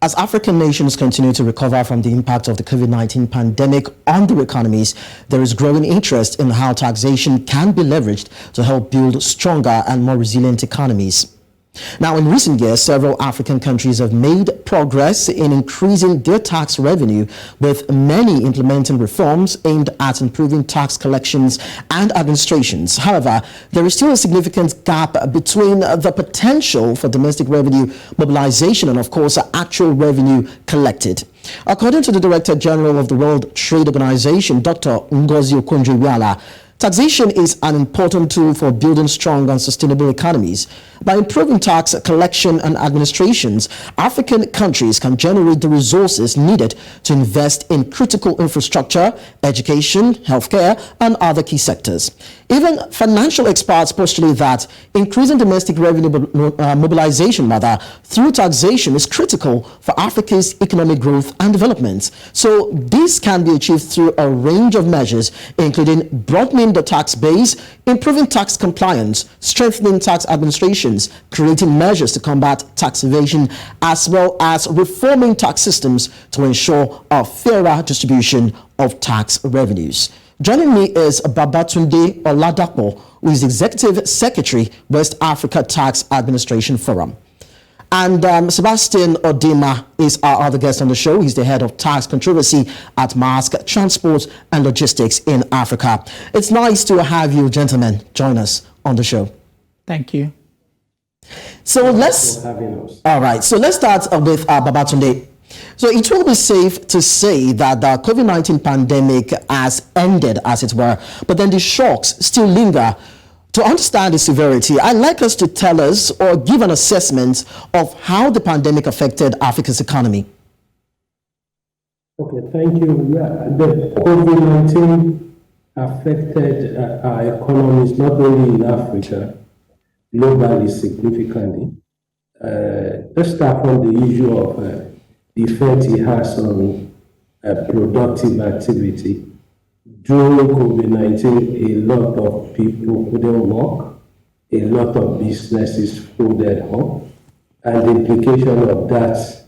as African nations continue to recover from the impact of the COVID-19 pandemic on their economies, there is growing interest in how taxation can be leveraged to help build stronger and more resilient economies. Now, in recent years, several African countries have made progress in increasing their tax revenue, with many implementing reforms aimed at improving tax collections and administrations. However, there is still a significant gap between the potential for domestic revenue mobilization and, of course, actual revenue collected. According to the Director General of the World Trade Organization, Dr. Ngozi Okonjo-Iweala, taxation is an important tool for building strong and sustainable economies. By improving tax collection and administrations, African countries can generate the resources needed to invest in critical infrastructure, education, healthcare, and other key sectors. Even financial experts postulate that increasing domestic revenue mobilization through taxation is critical for Africa's economic growth and development. So this can be achieved through a range of measures, including broadening the tax base, improving tax compliance, strengthening tax administrations, creating measures to combat tax evasion, as well as reforming tax systems to ensure a fairer distribution of tax revenues. Joining me is Babatunde Oladapo, who is Executive Secretary, West Africa Tax Administration Forum. And Sebastine Odimma is our other guest on the show. He's the head of tax controversy at MAERSK, Transport and Logistics in Africa. It's nice to have you gentlemen join us on the show. Thank you. So let's start with Babatunde. So it will be safe to say that the COVID-19 pandemic has ended, as it were, but then the shocks still linger. To understand the severity, I'd like us to tell us or give an assessment of how the pandemic affected Africa's economy. Okay, thank you. Yeah, the COVID-19 affected our economies not only in Africa, globally significantly. Let's start from the issue of the effect it has on productive activity. During COVID-19, a lot of people couldn't work, a lot of businesses folded up, and the implication of that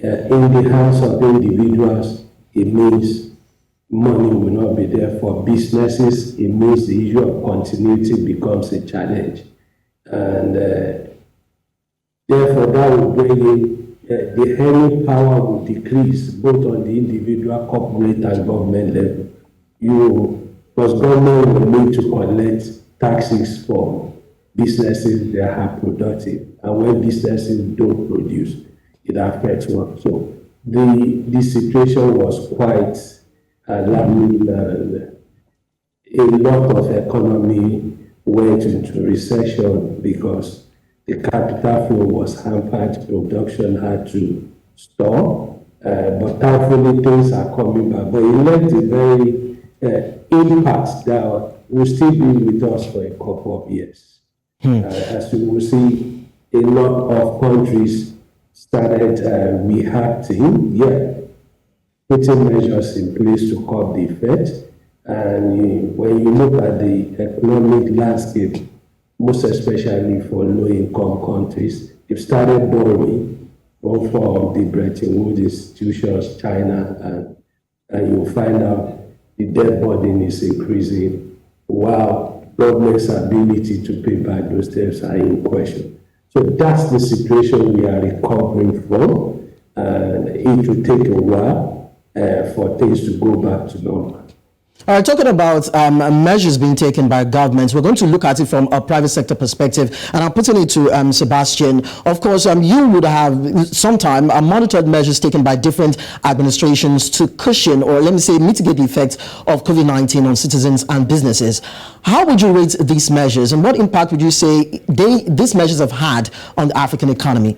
in the hands of the individuals, it means money will not be there for businesses. It means the issue of continuity becomes a challenge. And therefore, that will bring in the earning power will decrease both on the individual, corporate, and government level. Because government will need to collect taxes for businesses that are productive, and when businesses don't produce, it affects work. So the situation was quite alarming. A lot of economy went into recession because the capital flow was hampered, production had to stop, but thankfully things are coming back. But it left a very impact that will still be with us for a couple of years. As you will see, a lot of countries started reacting, putting measures in place to curb the effect. And when you look at the economic landscape, most especially for low-income countries, they've started borrowing, both from the Bretton Woods institutions, China, and you'll find out the debt burden is increasing, while government's ability to pay back those debts are in question. So that's the situation we are recovering from, and it will take a while for things to go back to normal. All right, talking about measures being taken by governments, we're going to look at it from a private sector perspective, and I'm putting it to Sebastine. Of course, you would have sometime monitored measures taken by different administrations to cushion, or let me say, mitigate the effects of COVID-19 on citizens and businesses. How would you rate these measures, and what impact would you say these measures have had on the African economy?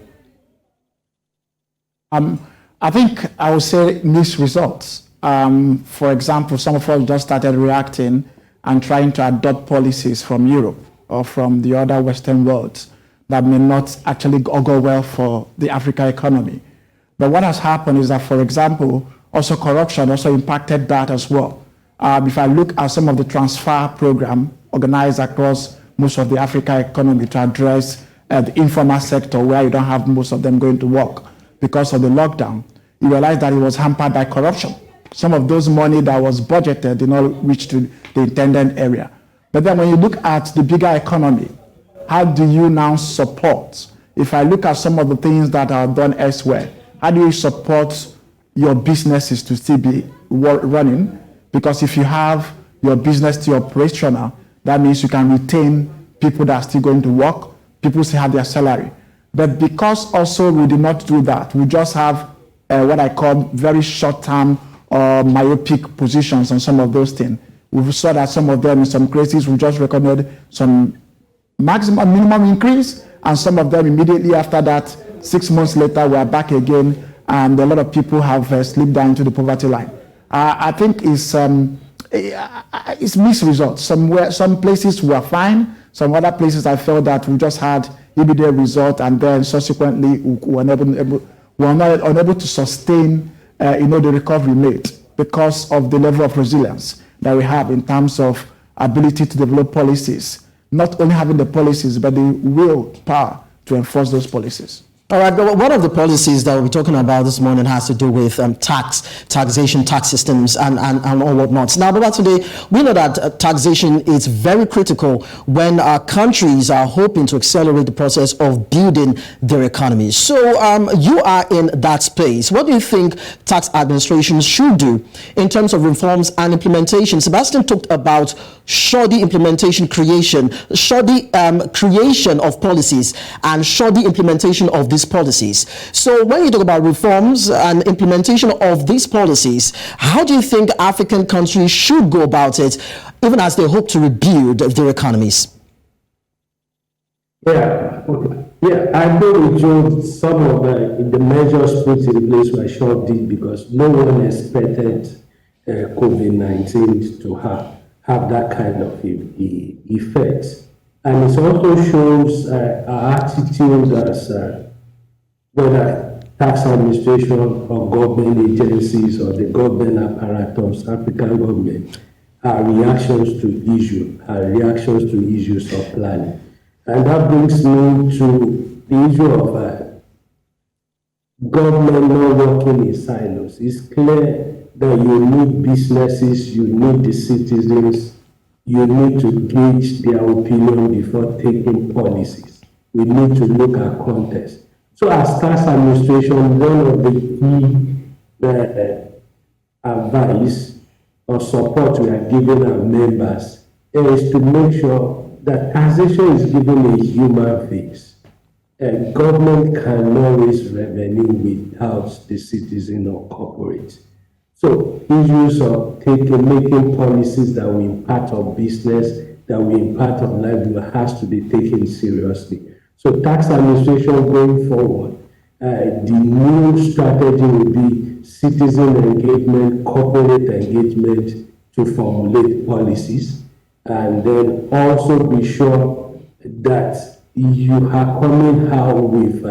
I think I would say mixed results. For example, some of us just started reacting and trying to adopt policies from Europe or from the other Western worlds that may not actually go well for the African economy. But what has happened is that, for example, also corruption also impacted that as well. If I look at some of the transfer program organized across most of the African economy to address the informal sector where you don't have most of them going to work, because of the lockdown, you realize that it was hampered by corruption. Some of those money that was budgeted did not reach to the intended area. But then when you look at the bigger economy, how do you now support? If I look at some of the things that are done elsewhere, how do you support your businesses to still be running? Because if you have your business to operational, that means you can retain people that are still going to work, people still have their salary. But because also we did not do that, we just have what I call very short-term or myopic positions on some of those things. We saw that some of them in some cases we just recorded some minimum increase, and some of them immediately after that, 6 months later, we are back again, and a lot of people have slipped down to the poverty line. I think it's mixed results. Some places were fine, some other places I felt that we just had immediate result, and then subsequently we were unable to sustain the recovery rate because of the level of resilience that we have in terms of ability to develop policies, not only having the policies, but the willpower to enforce those policies. All right, but one of the policies that we'll be talking about this morning has to do with taxation, tax systems, and all whatnot. Now, Babatunde, we know that taxation is very critical when countries are hoping to accelerate the process of building their economies. So you are in that space. What do you think tax administrations should do in terms of reforms and implementation? Sebastine talked about shoddy implementation creation of policies and shoddy implementation of these policies. So when you talk about reforms and implementation of these policies, how do you think African countries should go about it, even as they hope to rebuild their economies? I agree with you. Some of the measures put in place were shoddy because no one expected COVID-19 to have that kind of effect. And it also shows our attitude as whether tax administration or government agencies or the government apparatus, African government, our reactions to issues of planning. And that brings me to the issue of government not working in silos. It's clear that you need businesses, you need the citizens, you need to gauge their opinion before taking policies. We need to look at context. So as tax administration, one of the key advice or support we are giving our members is to make sure that taxation is given a human face. Government cannot raise revenue without the citizen or corporate. So issues of making policies that will impact on business, that will impact on livelihood has to be taken seriously. So tax administration going forward, the new strategy will be citizen engagement, corporate engagement to formulate policies, and then also be sure that you are coming out with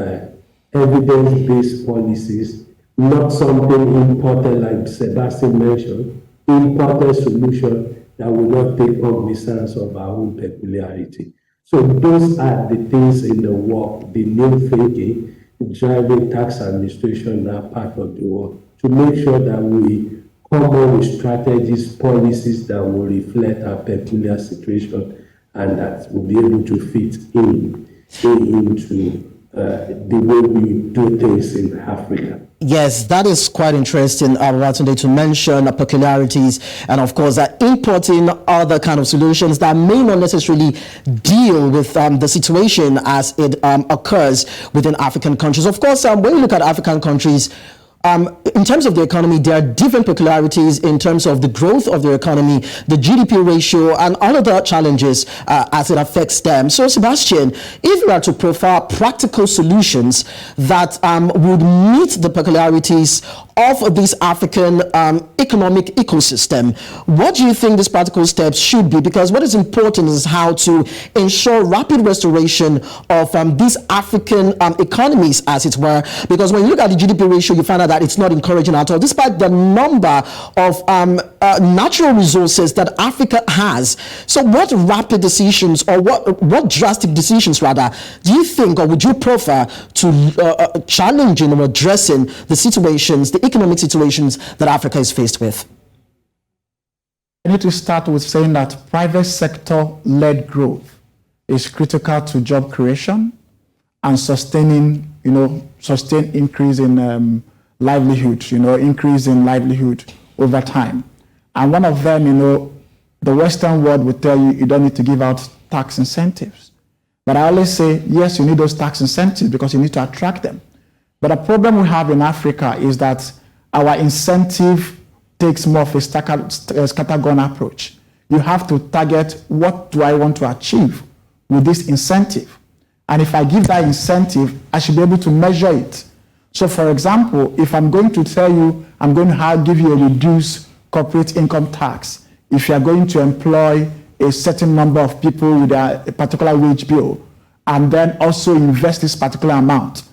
evidence-based policies, not something imported like Sebastine mentioned, imported solution that will not take cognizance of our own peculiarity. So those are the things in the work, the new thinking, driving tax administration in that part of the world, to make sure that we come up with strategies, policies that will reflect our peculiar situation and that will be able to fit into the way we do things in Africa. Yes, that is quite interesting, Babatunde, to mention peculiarities and, of course, importing other kind of solutions that may not necessarily deal with the situation as it occurs within African countries. Of course, when you look at African countries, in terms of the economy, there are different peculiarities in terms of the growth of their economy, the GDP ratio, and all of the challenges as it affects them. So, Sebastine, if we are to profile practical solutions that would meet the peculiarities of this African economic ecosystem, what do you think these practical steps should be? Because what is important is how to ensure rapid restoration of these African economies, as it were. Because when you look at the GDP ratio, you find out that it's not encouraging at all, despite the number of natural resources that Africa has. So what rapid decisions, or what drastic decisions rather, do you think, or would you prefer to challenging or addressing the situations, the economic situations that Africa is faced with? I need to start with saying that private sector-led growth is critical to job creation and sustaining, sustained increase in livelihood, increase in livelihood over time. And one of them, the Western world would tell you don't need to give out tax incentives. But I always say, yes, you need those tax incentives because you need to attract them. But the problem we have in Africa is that our incentive takes more of a scattergun approach. You have to target, what do I want to achieve with this incentive? And if I give that incentive, I should be able to measure it. So for example, if I'm going to tell you, I'm going to give you a reduced corporate income tax, if you're going to employ a certain number of people with a particular wage bill, and then also invest this particular amount,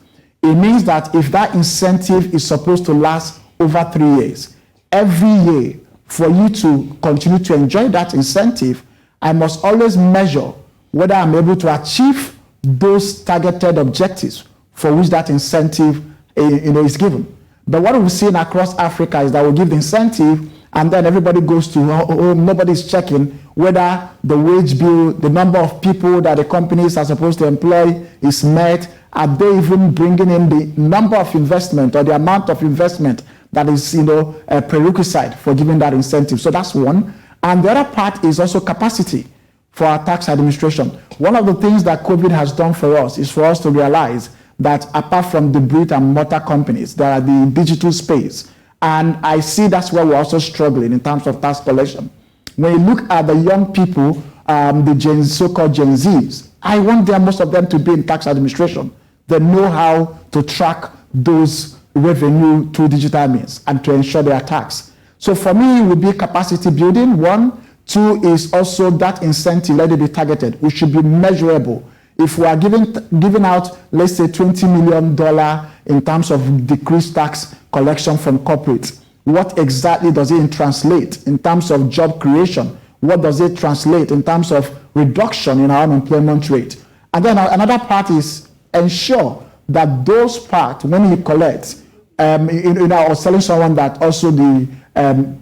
it means that if that incentive is supposed to last over 3 years, every year, for you to continue to enjoy that incentive, I must always measure whether I'm able to achieve those targeted objectives for which that incentive is given. But what we've seen across Africa is that we give the incentive and then everybody goes to home, nobody's checking whether the wage bill, the number of people that the companies are supposed to employ is met. Are they even bringing in the number of investment or the amount of investment that is, a prerequisite for giving that incentive? So that's one. And the other part is also capacity for our tax administration. One of the things that COVID has done for us is for us to realize that apart from the brick and mortar companies, there are the digital space. And I see that's where we're also struggling in terms of tax collection. When you look at the young people, the so-called Gen Zs, I want most of them to be in tax administration. They know how to track those revenue through digital means and to ensure their tax. So for me, it would be capacity building, one. Two is also that incentive, let it be targeted. We should be measurable. If we are giving out, let's say, $20 million in terms of decreased tax collection from corporates, what exactly does it translate in terms of job creation? What does it translate in terms of reduction in our unemployment rate? And then another part is ensure that those parts, when you collect, or selling someone that also the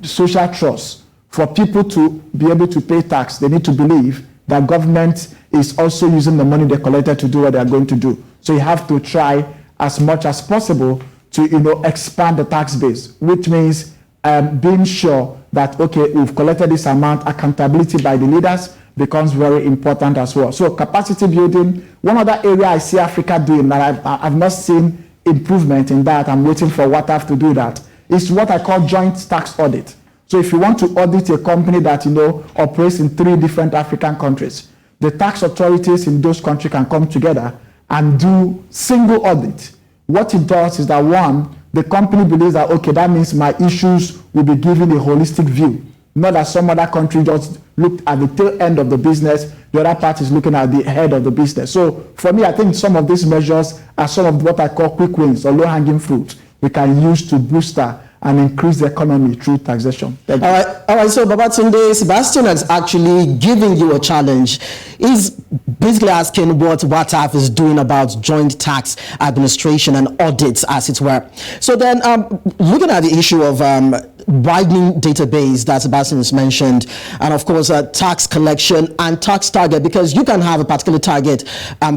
social trust, for people to be able to pay tax, they need to believe that government is also using the money they collected to do what they are going to do. So you have to try as much as possible to expand the tax base, which means being sure that, okay, we've collected this amount, accountability by the leaders becomes very important as well. So capacity building, one other area I see Africa doing that I've not seen improvement in that, I'm waiting for WATAF to do that, is what I call joint tax audit. So if you want to audit a company that operates in 3 different African countries, the tax authorities in those countries can come together and do single audit. What it does is that, one, the company believes that, okay, that means my issues will be given a holistic view, not that some other country just looked at the tail end of the business, the other part is looking at the head of the business. So for me, I think some of these measures are some of what I call quick wins or low-hanging fruit we can use to boost and increase the economy through taxation. All right. So Babatunde, Sebastine is actually giving you a challenge. He's basically asking what WATAF is doing about joint tax administration and audits, as it were. So then, looking at the issue of widening database that Sebastine has mentioned, and of course tax collection and tax target, because you can have a particular target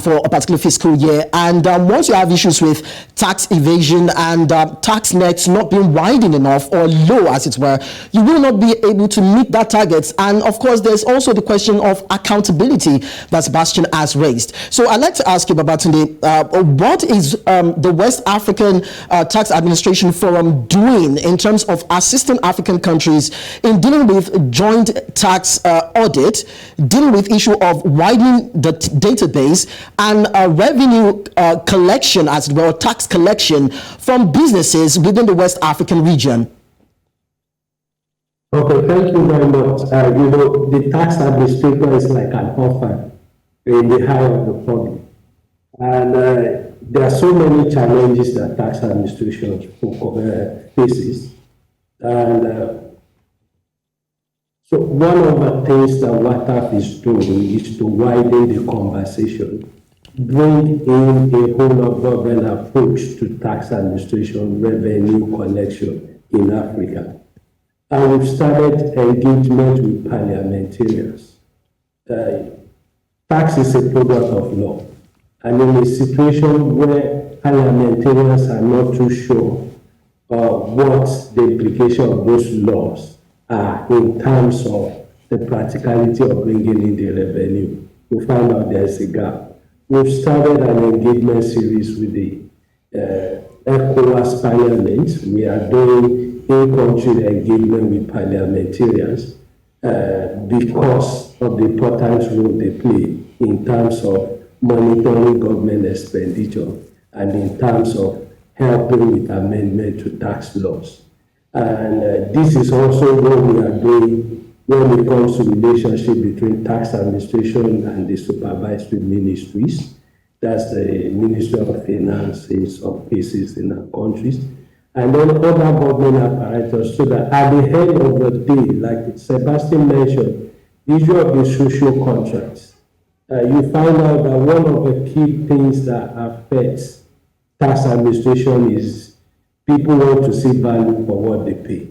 for a particular fiscal year, and once you have issues with tax evasion and tax nets not being widen enough or low, as it were, you will not be able to meet that target. And of course, there's also the question of accountability that Sebastine has raised. So I'd like to ask you, Babatunde, what is the West African Tax Administration Forum doing in terms of assisting African countries in dealing with joint tax audit, dealing with issue of widening the database and revenue collection, as it were, tax collection from businesses within the West African region? Okay, thank you very much. The tax administrator is like an orphan in the eye of the public. And there are so many challenges that tax administration faces. And So one of the things that WATAF is doing is to widen the conversation, bring in a whole of government approach to tax administration, revenue collection in Africa. And we've started engagement with parliamentarians. Tax is a product of law. And in a situation where parliamentarians are not too sure what the implication of those laws are in terms of the practicality of bringing in the revenue, we find out there's a gap. We've started an engagement series with the ECOWAS Parliament. We are doing in-country engagement with parliamentarians because of the important role they play in terms of monitoring government expenditure and in terms of helping with amendment to tax laws. And this is also what we are doing when it comes to relationship between tax administration and the supervisory ministries. That's the Ministry of Finance in some cases in our countries. And then other government apparatus, so that at the end of the day, like Sebastine mentioned, the issue of the social contracts, you find out that one of the key things that affects tax administration is people want to see value for what they pay.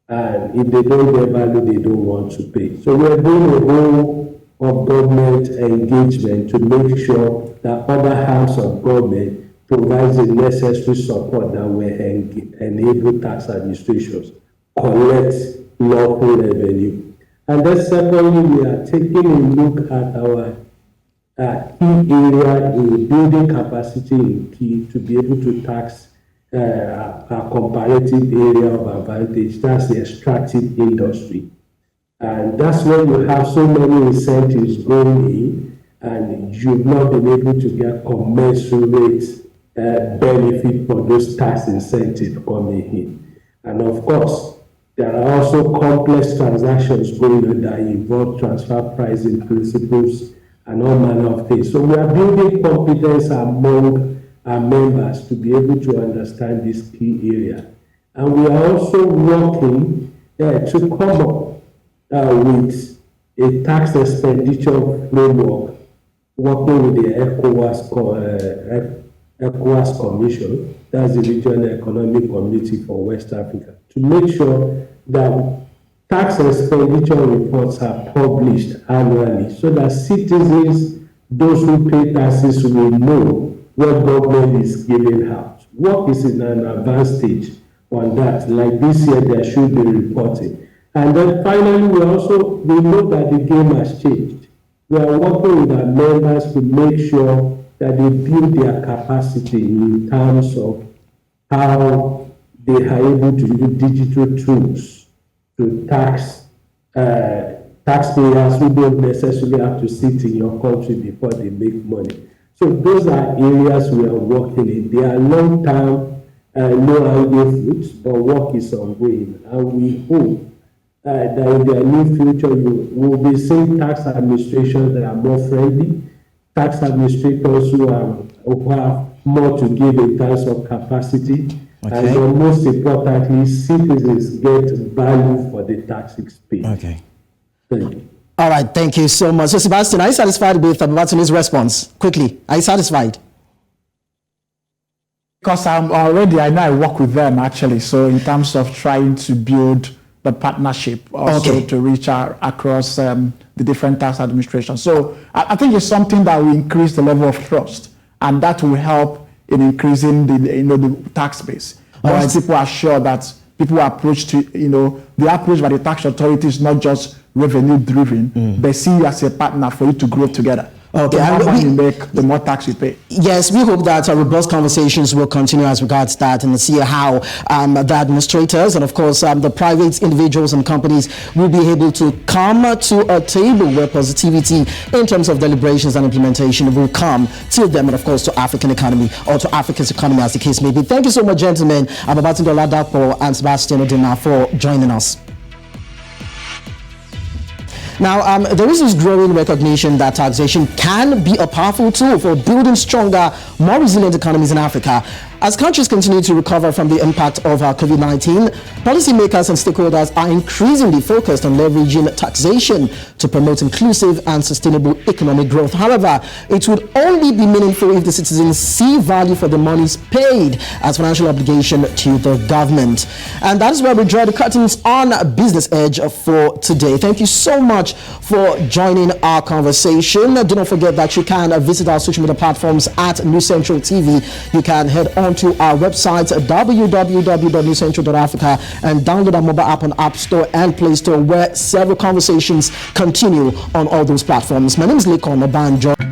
And if they don't get value, they don't want to pay. So we're doing a whole of government engagement to make sure that other halves of government provides the necessary support that will enable tax administrations collect lawful revenue. And then secondly, we are taking a look at our key area in building capacity in key to be able to tax a comparative area of advantage. That's the extractive industry. And that's when you have so many incentives going in and you've not been able to get commensurate benefit for those tax incentives coming in. And of course, there are also complex transactions going on that involve transfer pricing principles and all manner of things. So we are building competence among our members to be able to understand this key area. And we are also working to come up with a tax expenditure framework, working with the ECOWAS Commission, that's the Regional Economic Community for West Africa, to make sure that tax expenditure reports are published annually so that citizens, those who pay taxes, will know what government is giving out. Work is in an advanced stage on that. Like this year, there should be reporting. And then finally, we know that the game has changed. We are working with our members to make sure that they build their capacity in terms of how they are able to use digital tools to tax taxpayers who don't necessarily have to sit in your country before they make money. So those are areas we are working in. They are long-term, low-hanging fruits, but work is ongoing. And we hope that in the near future, you will be seeing tax administrations that are more friendly, tax administrators who have more to give in terms of capacity, and then most importantly, citizens get value for the taxes paid. Okay. Thank you. All right, thank you so much. So, Sebastine, are you satisfied with Babatunde's response? Quickly, are you satisfied? Because I know I work with them actually. So in terms of trying to build the partnership also to reach out across the different tax administrations. So I think it's something that will increase the level of trust, and that will help in increasing the tax base. Once people are sure that people are approached to, the approach by the tax authority is not just revenue driven, they see you as a partner for you to grow together. Okay, the more money you make, the more tax you pay. Yes, we hope that robust conversations will continue as regards that, and see how the administrators and of course the private individuals and companies will be able to come to a table where positivity in terms of deliberations and implementation will come to them, and of course to African economy, or to Africa's economy as the case may be. Thank you so much, gentlemen, Babatunde Oladapo and Sebastine Odimma, for joining us. Now, there is this growing recognition that taxation can be a powerful tool for building stronger, more resilient economies in Africa. As countries continue to recover from the impact of COVID-19, policymakers and stakeholders are increasingly focused on leveraging taxation to promote inclusive and sustainable economic growth. However, it would only be meaningful if the citizens see value for the monies paid as financial obligation to the government. And that is where we draw the curtains on Business Edge for today. Thank you so much for joining our conversation. Do not forget that you can visit our social media platforms at New Central TV. You can head on to our website www.newcentral.africa and download our mobile app on App Store and Play Store, where several conversations continue on all those platforms. My name is Lekon Obanjo.